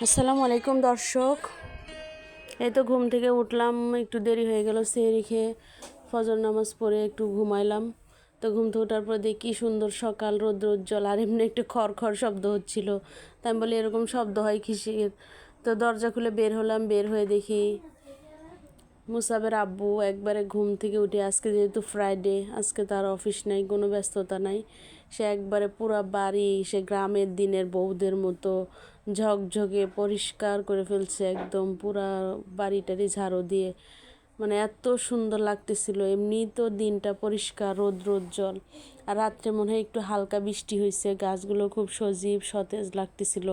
আসসালামু আলাইকুম দর্শক। এই তো ঘুম থেকে উঠলাম, একটু দেরি হয়ে গেল। সেহরি খেয়ে ফজর নামাজ পড়ে একটু ঘুমাইলাম। তো ঘুম থেকে ওঠার পর দেখি সুন্দর সকাল, রৌদ্র উজ্জ্বল, আর এমনি একটু খড় শব্দ হচ্ছিল। তাই আমি বলি এরকম শব্দ হয় কিসের। তো দরজা খুলে বের হলাম, বের হয়ে দেখি মুসাবের আব্বু একবারে ঘুম থেকে উঠে, আজকে যেহেতু ফ্রাইডে, আজকে তার অফিস নাই, কোনো ব্যস্ততা নাই, সে একবারে পুরা বাড়ি সে গ্রামের দিনের বউদের মতো ঝকঝকে পরিষ্কার করে ফেলছে, একদম পুরা বাড়িটারি ঝাড়ু দিয়ে। মানে এত সুন্দর লাগতেছিল। এমনি তো দিনটা পরিষ্কার, রৌদ্রোজ্জ্বল, আর রাত্রে মনে হয় একটু হালকা বৃষ্টি হয়েছে, গাছগুলো খুব সজীব সতেজ লাগতেছিল।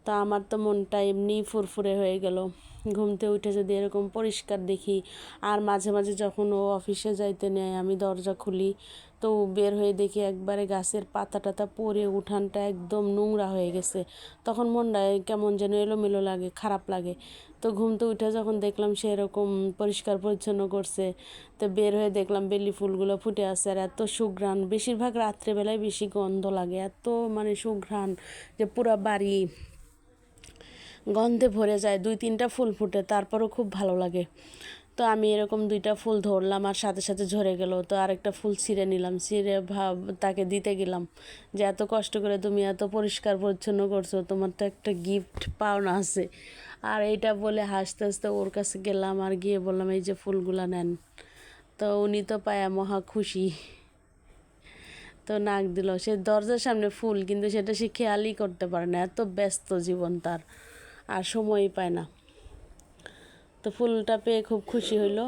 তা আমার তো মনটা এমনিই ফুরফুরে হয়ে গেল। ঘুমতে উঠে যদি এরকম পরিষ্কার দেখি, আর মাঝে মাঝে যখন ও অফিসে যাইতে নেয় আমি দরজা খুলি, তো বের হয়ে দেখি একবারে গাছের পাতা টাতা পড়ে উঠানটা একদম নোংরা হয়ে গেছে। তখন মনটা কেমন যেন এলোমেলো লাগে, খারাপ লাগে। তো ঘুমতে উঠে যখন দেখলাম সে এরকম পরিষ্কার পরিচ্ছন্ন করছে, তো বের হয়ে দেখলাম বেলি ফুলগুলো ফুটে আছে, আর এত সুঘ্রাণ, বেশিরভাগ রাত্রেবেলায় বেশি গন্ধ লাগে, এত মানে সুঘ্রাণ যে পুরা বাড়ি গন্ধে ভরে যায়। 2-3টা ফুল ফুটে, তারপরও খুব ভালো লাগে। তো আমি এরকম 2টা ফুল ধরলাম, আর সাথে সাথে ঝরে গেল। তো আরেকটা ফুল ছিঁড়ে নিলাম, ছিঁড়ে তাকে দিতে গেলাম যে এত কষ্ট করে তুমি এত পরিষ্কার পরিচ্ছন্ন করছো, তোমার তো একটা গিফট পাওনা আছে। আর এইটা বলে হাসতে হাসতে ওর কাছে গেলাম, আর গিয়ে বললাম এই যে ফুলগুলা নেন। তো উনি তো পায়া মহা খুশি। তো নাক দিল। সে দরজার সামনে ফুল, কিন্তু সেটা সে খেয়ালই করতে পারে না, এত ব্যস্ত জীবন তার, আর সময়ই পায় না। তো ফুলটা পেয়ে খুব খুশি হইল।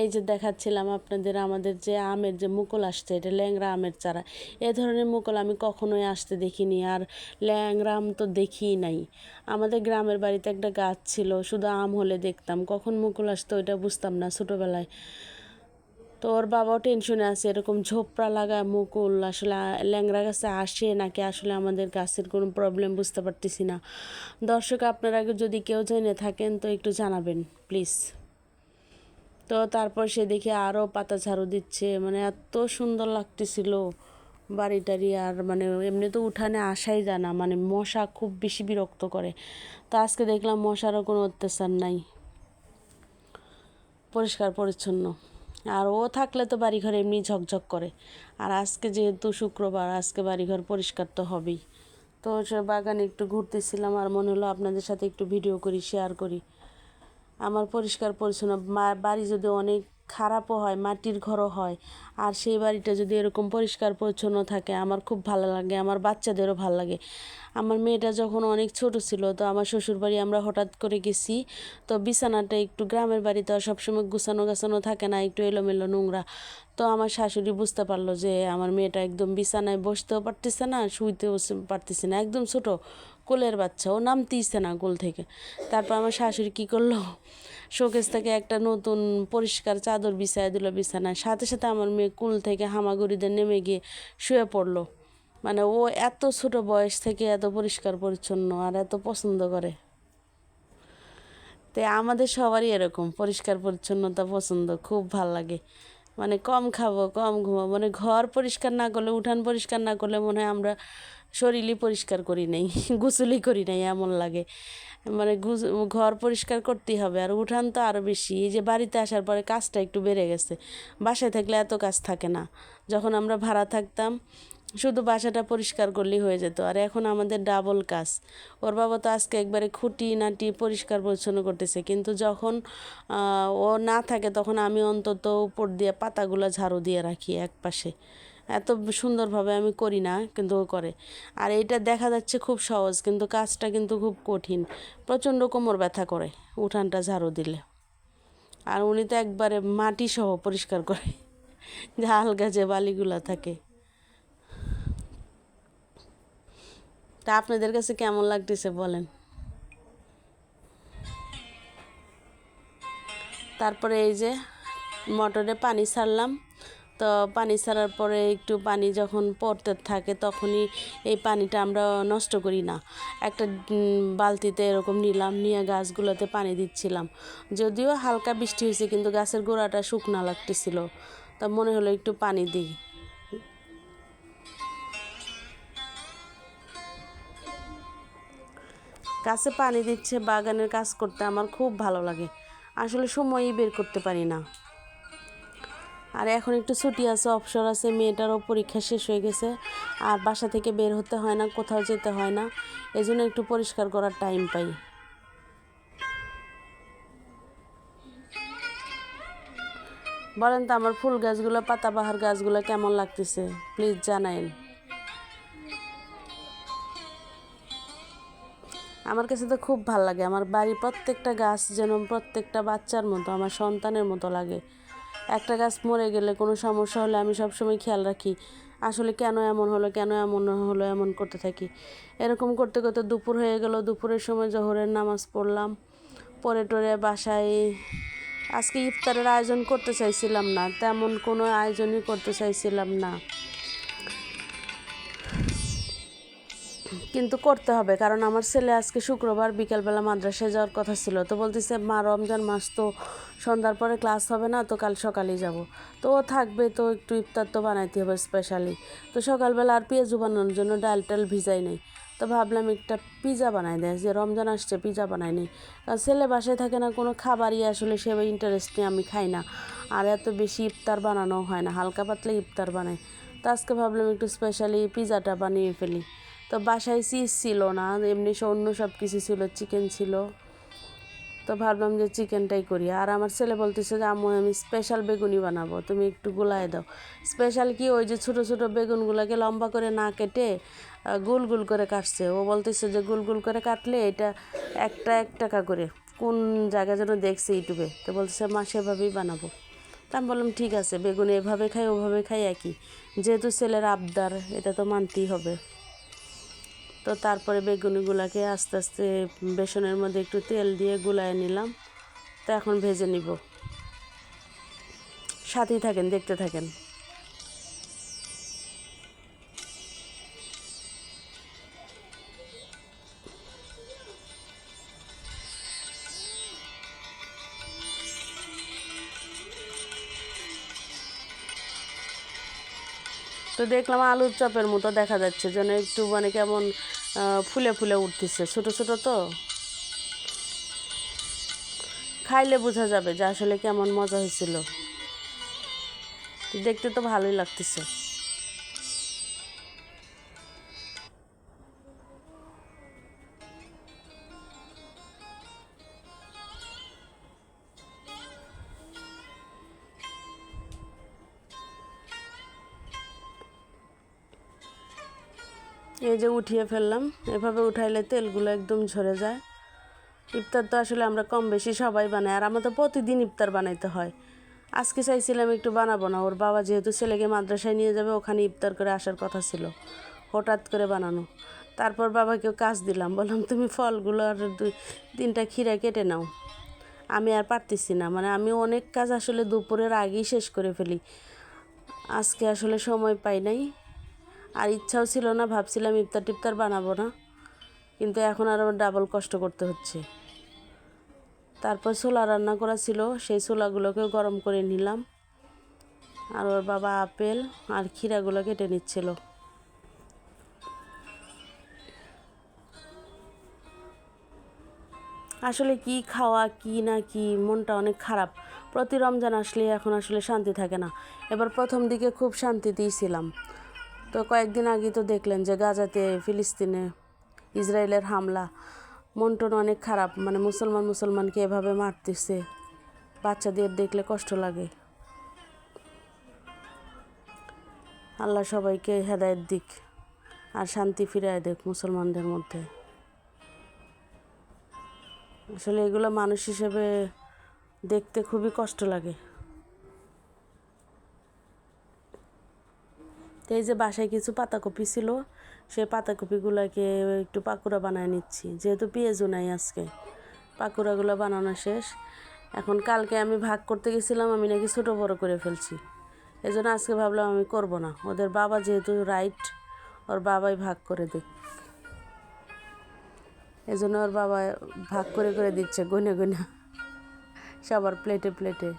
এই যে দেখাচ্ছিলাম আপনাদের আমাদের যে আমের যে মুকুল আসছে, এটা ল্যাংড়া আমের চারা। এ ধরনের মুকুল আমি কখনোই আসতে দেখিনি, আর ল্যাংড়া আম তো দেখিই নাই। আমাদের গ্রামের বাড়িতে একটা গাছ ছিল, শুধু আম হলে দেখতাম, কখন মুকুল আসতো ওইটা বুঝতাম না ছোটোবেলায়। তো ওর বাবাও টেনশনে আছে, এরকম ঝোপড়া লাগা মুকুল আসলে ল্যাংড়া গাছে আসে নাকি আসলে আমাদের গাছের কোনো প্রবলেম বুঝতে পারতেছি না। দর্শক, আপনারা যদি কেউ জেনে থাকেন তো একটু জানাবেন প্লিজ। তো তারপর সে দেখে আরও পাতা ঝাড়ু দিচ্ছে, মানে এত সুন্দর লাগতেছিল বাড়িটারি। আর মানে এমনি তো উঠানে আসাই যায় না, মানে মশা খুব বেশি বিরক্ত করে। তো আজকে দেখলাম মশারও কোনো অত্যাচার নাই, পরিষ্কার পরিচ্ছন্ন। আর ও থাকলে তো বাড়িঘর এমনি ঝকঝক করে। আর আজকে যেহেতু শুক্রবার, আজকে বাড়িঘর পরিষ্কার তো হবেই। তো সে বাগানে একটু ঘুরতেছিলাম, আর মনে হলো আপনাদের সাথে একটু ভিডিও করি, শেয়ার করি। আমার পরিষ্কার পরিচ্ছন্ন বাড়ি যদি অনেক খারাপও হয়, মাটির ঘরও হয়, আর সেই বাড়িটা যদি এরকম পরিষ্কার পরিচ্ছন্ন থাকে আমার খুব ভালো লাগে, আমার বাচ্চাদেরও ভালো লাগে। আমার মেয়েটা যখন অনেক ছোট ছিল, তো আমার শ্বশুর বাড়ি আমরা হঠাৎ করে গেছি। তো বিছানাটা একটু, গ্রামের বাড়িতে সবসময় গুছানো গাছানো থাকে না, একটু এলোমেলো নোংরা। তো আমার শাশুড়ি বুঝতে পারলো যে আমার মেয়েটা একদম বিছানায় বসতেও পারতেছে না, শুইতেও পারতেছে না, একদম ছোট কোলের বাচ্চা, ও নামতেইছে না কোল থেকে। তারপর আমার শাশুড়ি কী করলো, শোকেস থেকে একটা নতুন পরিষ্কার চাদর বিছায় দিল বিছানায়, সাথে সাথে আমার মেয়ে কুল থেকে হামাগুড়িতে নেমে গিয়ে শুয়ে পড়লো। মানে ও এত ছোট বয়স থেকে এত পরিষ্কার পরিচ্ছন্ন আর এত পছন্দ করে। তো আমাদের সবারই এরকম পরিষ্কার পরিচ্ছন্নতা পছন্দ, খুব ভাল লাগে। মানে কম খাবো, কম ঘুমাবো, মানে ঘর পরিষ্কার না করলে, উঠান পরিষ্কার না করলে মনে হয় আমরা শরীরই পরিষ্কার করি নাই, গোসলই করি নাই এমন লাগে। মানে ঘর পরিষ্কার করতেই হবে, আর উঠান তো আরও বেশি। এই যে বাড়িতে আসার পরে কাজটা একটু বেড়ে গেছে, বাসায় থাকলে এত কাজ থাকে না। যখন আমরা ভাড়া থাকতাম শুধু বাসাটা পরিষ্কার করলেই হয়ে যেত, আর এখন আমাদের ডাবল কাজ। ওর বাবা তো আজকে একবারে খুঁটি নাটি পরিষ্কার পরিচ্ছন্ন করতেছে, কিন্তু যখন ও না থাকে তখন আমি অন্তত উপর দিয়ে পাতাগুলো ঝাড়ু দিয়ে রাখি এক পাশে। এত সুন্দরভাবে আমি করি না, কিন্তু ও করে। আর এইটা দেখা যাচ্ছে খুব সহজ, কিন্তু কাজটা কিন্তু খুব কঠিন, প্রচণ্ড কোমর ব্যথা করে উঠানটা ঝাড়ু দিলে। আর উনি তো একবারে মাটি সহ পরিষ্কার করে, যে হালকা যে বালিগুলো থাকে। তা আপনাদের কাছে কেমন লাগতেছে বলেন। তারপরে এই যে মোটরে পানি ছাড়লাম। তো পানি ছাড়ার পরে একটু পানি যখন পড়তে থাকে তখনই এই পানিটা আমরা নষ্ট করি না, একটা বালতিতে এরকম নিলাম, নিয়ে গাছগুলোতে পানি দিচ্ছিলাম। যদিও হালকা বৃষ্টি হয়েছে, কিন্তু গাছের গোড়াটা শুকনা লাগতেছিল, তা মনে হলো একটু পানি দিই। গাছে পানি দিচ্ছে, বাগানের কাজ করতে আমার খুব ভালো লাগে। আসলে সময়ই বের করতে পারি না। আর এখন একটু ছুটি আছে, অবসর আছে, মেয়েটারও পরীক্ষা শেষ হয়ে গেছে, আর বাসা থেকে বের হতে হয় না, কোথাও যেতে হয় না, এজন্য একটু পরিষ্কার করার টাইম পাই। বলেন তো আমার ফুল গাছগুলো, পাতাবাহার গাছগুলো কেমন লাগতেছে, প্লিজ জানাইন। আমার কাছে তো খুব ভালো লাগে। আমার বাড়ির প্রত্যেকটা গাছ যেন প্রত্যেকটা বাচ্চার মতো, আমার সন্তানের মতো লাগে। একটা গাছ মরে গেলে, কোনো সমস্যা হলে আমি সবসময় খেয়াল রাখি, আসলে কেন এমন হলো, কেন এমন হলো, এমন করতে থাকি। এরকম করতে করতে দুপুর হয়ে গেল। দুপুরের সময় জোহরের নামাজ পড়লাম, পরে টরে বাসায় আজকে ইফতারের আয়োজন করতে চাইছিলাম না, তেমন কোনো আয়োজনই করতে চাইছিলাম না, কিন্তু করতে হবে, কারণ আমার ছেলে আজকে শুক্রবার বিকালবেলা মাদ্রাসায় যাওয়ার কথা ছিল। তো বলতেছে, মা রমজান মাস তো সন্ধ্যার পরে ক্লাস হবে না, তো কাল সকালেই যাব। তো ও থাকবে, তো একটু ইফতার তো বানাইতে হবে স্পেশালি। তো সকালবেলা আর পেঁয়াজু বানানোর জন্য ডাল টাল ভিজাই নেই। তো ভাবলাম একটা পিজা বানাই দেয়, যে রমজান আসছে পিজা বানাই নেই। কারণ ছেলে বাসায় থাকে না, কোনো খাবারই আসলে সে ইন্টারেস্ট নিয়ে আমি খাই না, আর এত বেশি ইফতার বানানো হয় না, হালকা পাতলা ইফতার বানাই। তো আজকে ভাবলাম একটু স্পেশালি পিজাটা বানিয়ে ফেলি। তো বাসায় চিজ ছিল না, এমনি অন্য সব কিছু ছিল, চিকেন ছিল। তো ভাবলাম যে চিকেনটাই করি। আর আমার ছেলে বলতেছে যে আম্মু আমি স্পেশাল বেগুনি বানাবো, তুমি একটু গুলায় দাও। স্পেশাল কি, ওই যে ছোটো ছোটো বেগুনগুলোকে লম্বা করে না কেটে গোল গোল করে কাটছে। ও বলতেছে যে গোল গোল করে কাটলে এটা একটা 1 টাকা করে, কোন জায়গায় যেন দেখছে ইউটিউবে। তো বলতেছে মা সেভাবেই বানাবো। তা আমি বললাম ঠিক আছে, বেগুন এভাবে খাই ওভাবে খাই একই, যেহেতু ছেলের আবদার, এটা তো মানতেই হবে। তো তারপরে বেগুনিগুলোকে আস্তে আস্তে বেসনের মধ্যে একটু তেল দিয়ে গুলায় নিলাম। তো এখন ভেজে নিব, সাথেই থাকেন, দেখতে থাকেন। তো দেখলাম আলুর চপের মতো দেখা যাচ্ছে, যেন একটু মানে কেমন ফুলে ফুলে উঠতেছে, ছোটো ছোটো। তো খাইলে বোঝা যাবে যে আসলে কেমন মজা হয়েছিল। দেখতে তো ভালোই লাগতেছে। এই যে উঠিয়ে ফেললাম, এভাবে উঠাইলে তেলগুলো একদম ঝরে যায়। ইফতার তো আসলে আমরা কম বেশি সবাই বানাই, আর আমার তো প্রতিদিন ইফতার বানাইতে হয়। আজকে চাইছিলাম একটু বানাবো না, ওর বাবা যেহেতু ছেলেকে মাদ্রাসায় নিয়ে যাবে, ওখানে ইফতার করে আসার কথা ছিল, হঠাৎ করে বানানো। তারপর বাবাকেও কাজ দিলাম, বললাম তুমি ফলগুলো আর 2-3টা খিরা কেটে নাও। আমি আর পারতেছি না, মানে আমি অনেক কাজ আসলে দুপুরের আগেই শেষ করে ফেলি। আজকে আসলে সময় পাই নাই, আর ইচ্ছাও ছিল না, ভাবছিলাম ইফতার টিফতার বানাবো না, কিন্তু এখন আরও ডাবল কষ্ট করতে হচ্ছে। তারপর ছোলা রান্না করা ছিল, সেই ছোলাগুলোকেও গরম করে নিলাম, আর ওর বাবা আপেল আর ক্ষীরাগুলো কেটে নিচ্ছিল। আসলে কি খাওয়া কি না কি, মনটা অনেক খারাপ। প্রতি রমজান আসলে এখন আসলে শান্তি থাকে না। এবার প্রথম দিকে খুব শান্তিতেই ছিলাম। তো কয়েকদিন আগে তো দেখলেন যে গাজাতে, ফিলিস্তিনে ইসরায়েলের হামলা, মন টন অনেক খারাপ, মানে মুসলমানকে এভাবে মারতেছে, বাচ্চাদের দেখলে কষ্ট লাগে। আল্লাহ সবাইকে হেদায়েত দিক, আর শান্তি ফিরায় দেখ মুসলমানদের মধ্যে। আসলে এগুলো মানুষ হিসেবে দেখতে খুবই কষ্ট লাগে। তো এই যে বাসায় কিছু পাতাকপি ছিল, সেই পাতাকপিগুলোকে একটু পাকোড়া বানায় নিচ্ছি, যেহেতু পেঁয়াজও নাই আজকে। পাকোড়াগুলো বানানো শেষ। এখন কালকে আমি ভাগ করতে গেছিলাম, আমি নাকি ছোটো বড়ো করে ফেলছি, এই জন্য আজকে ভাবলাম আমি করব না। ওদের বাবা যেহেতু রাইট, ওর বাবাই ভাগ করে দেখ, এই জন্য ওর বাবা ভাগ করে করে দিচ্ছে গুনে গুনে সবার প্লেটে প্লেটে।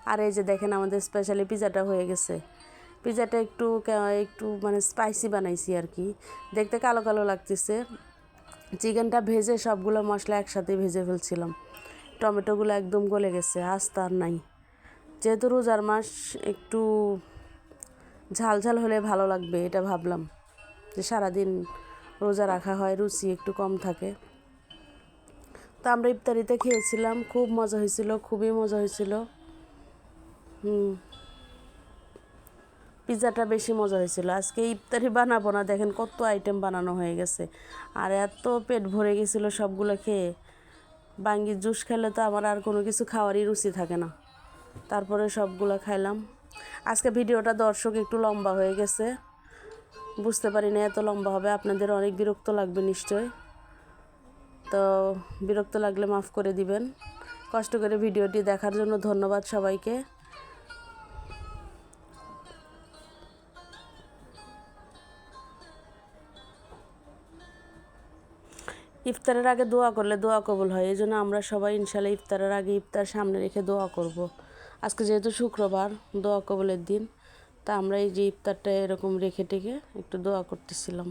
আর এই যে দেখেন আমাদের স্পেশালি পিজাটা হয়ে গেছে। পিজাটা একটু একটু মানে স্পাইসি বানাইছি আর কি, দেখতে কালো কালো লাগতেছে, চিকেনটা ভেজে সবগুলো মশলা একসাথে ভেজে ফেলছিলাম। টমেটোগুলো একদম গলে গেছে, আস্তে আর নাই। যেহেতু রোজার মাস, একটু ঝাল ঝাল হলে ভালো লাগবে, এটা ভাবলাম যে সারাদিন রোজা রাখা হয়, রুচি একটু কম থাকে। তো আমরা ইফতারিতে খেয়েছিলাম, খুব মজা হয়েছিল, খুবই মজা হয়েছিল। পিৎজাটা বেশি মজা হয়েছিল। আজকে ইফতারি বানাবো না, দেখেন কত আইটেম বানানো হয়ে গেছে, আর এত পেট ভরে গেছিলো সবগুলো খেয়ে। বাঙ্গির জুস খেলে তো আমার আর কোনো কিছু খাওয়ারই রুচি থাকে না, তারপরে সবগুলো খাইলাম। আজকে ভিডিওটা দর্শক একটু লম্বা হয়ে গেছে, বুঝতে পারি না এত লম্বা হবে, আপনাদের অনেক বিরক্ত লাগবে নিশ্চয়। তো বিরক্ত লাগলে মাফ করে দিবেন। কষ্ট করে ভিডিওটি দেখার জন্য ধন্যবাদ সবাইকে। ইফতারের আগে দোয়া করলে দোয়া কবুল হয়, এই জন্য আমরা সবাই ইনশাল্লাহ ইফতারের আগে ইফতার সামনে রেখে দোয়া করব। আজকে যেহেতু শুক্রবার, দোয়া কবুলের দিন, তা আমরা এই যে ইফতারটা এরকম রেখে টেকে একটু দোয়া করতেছিলাম।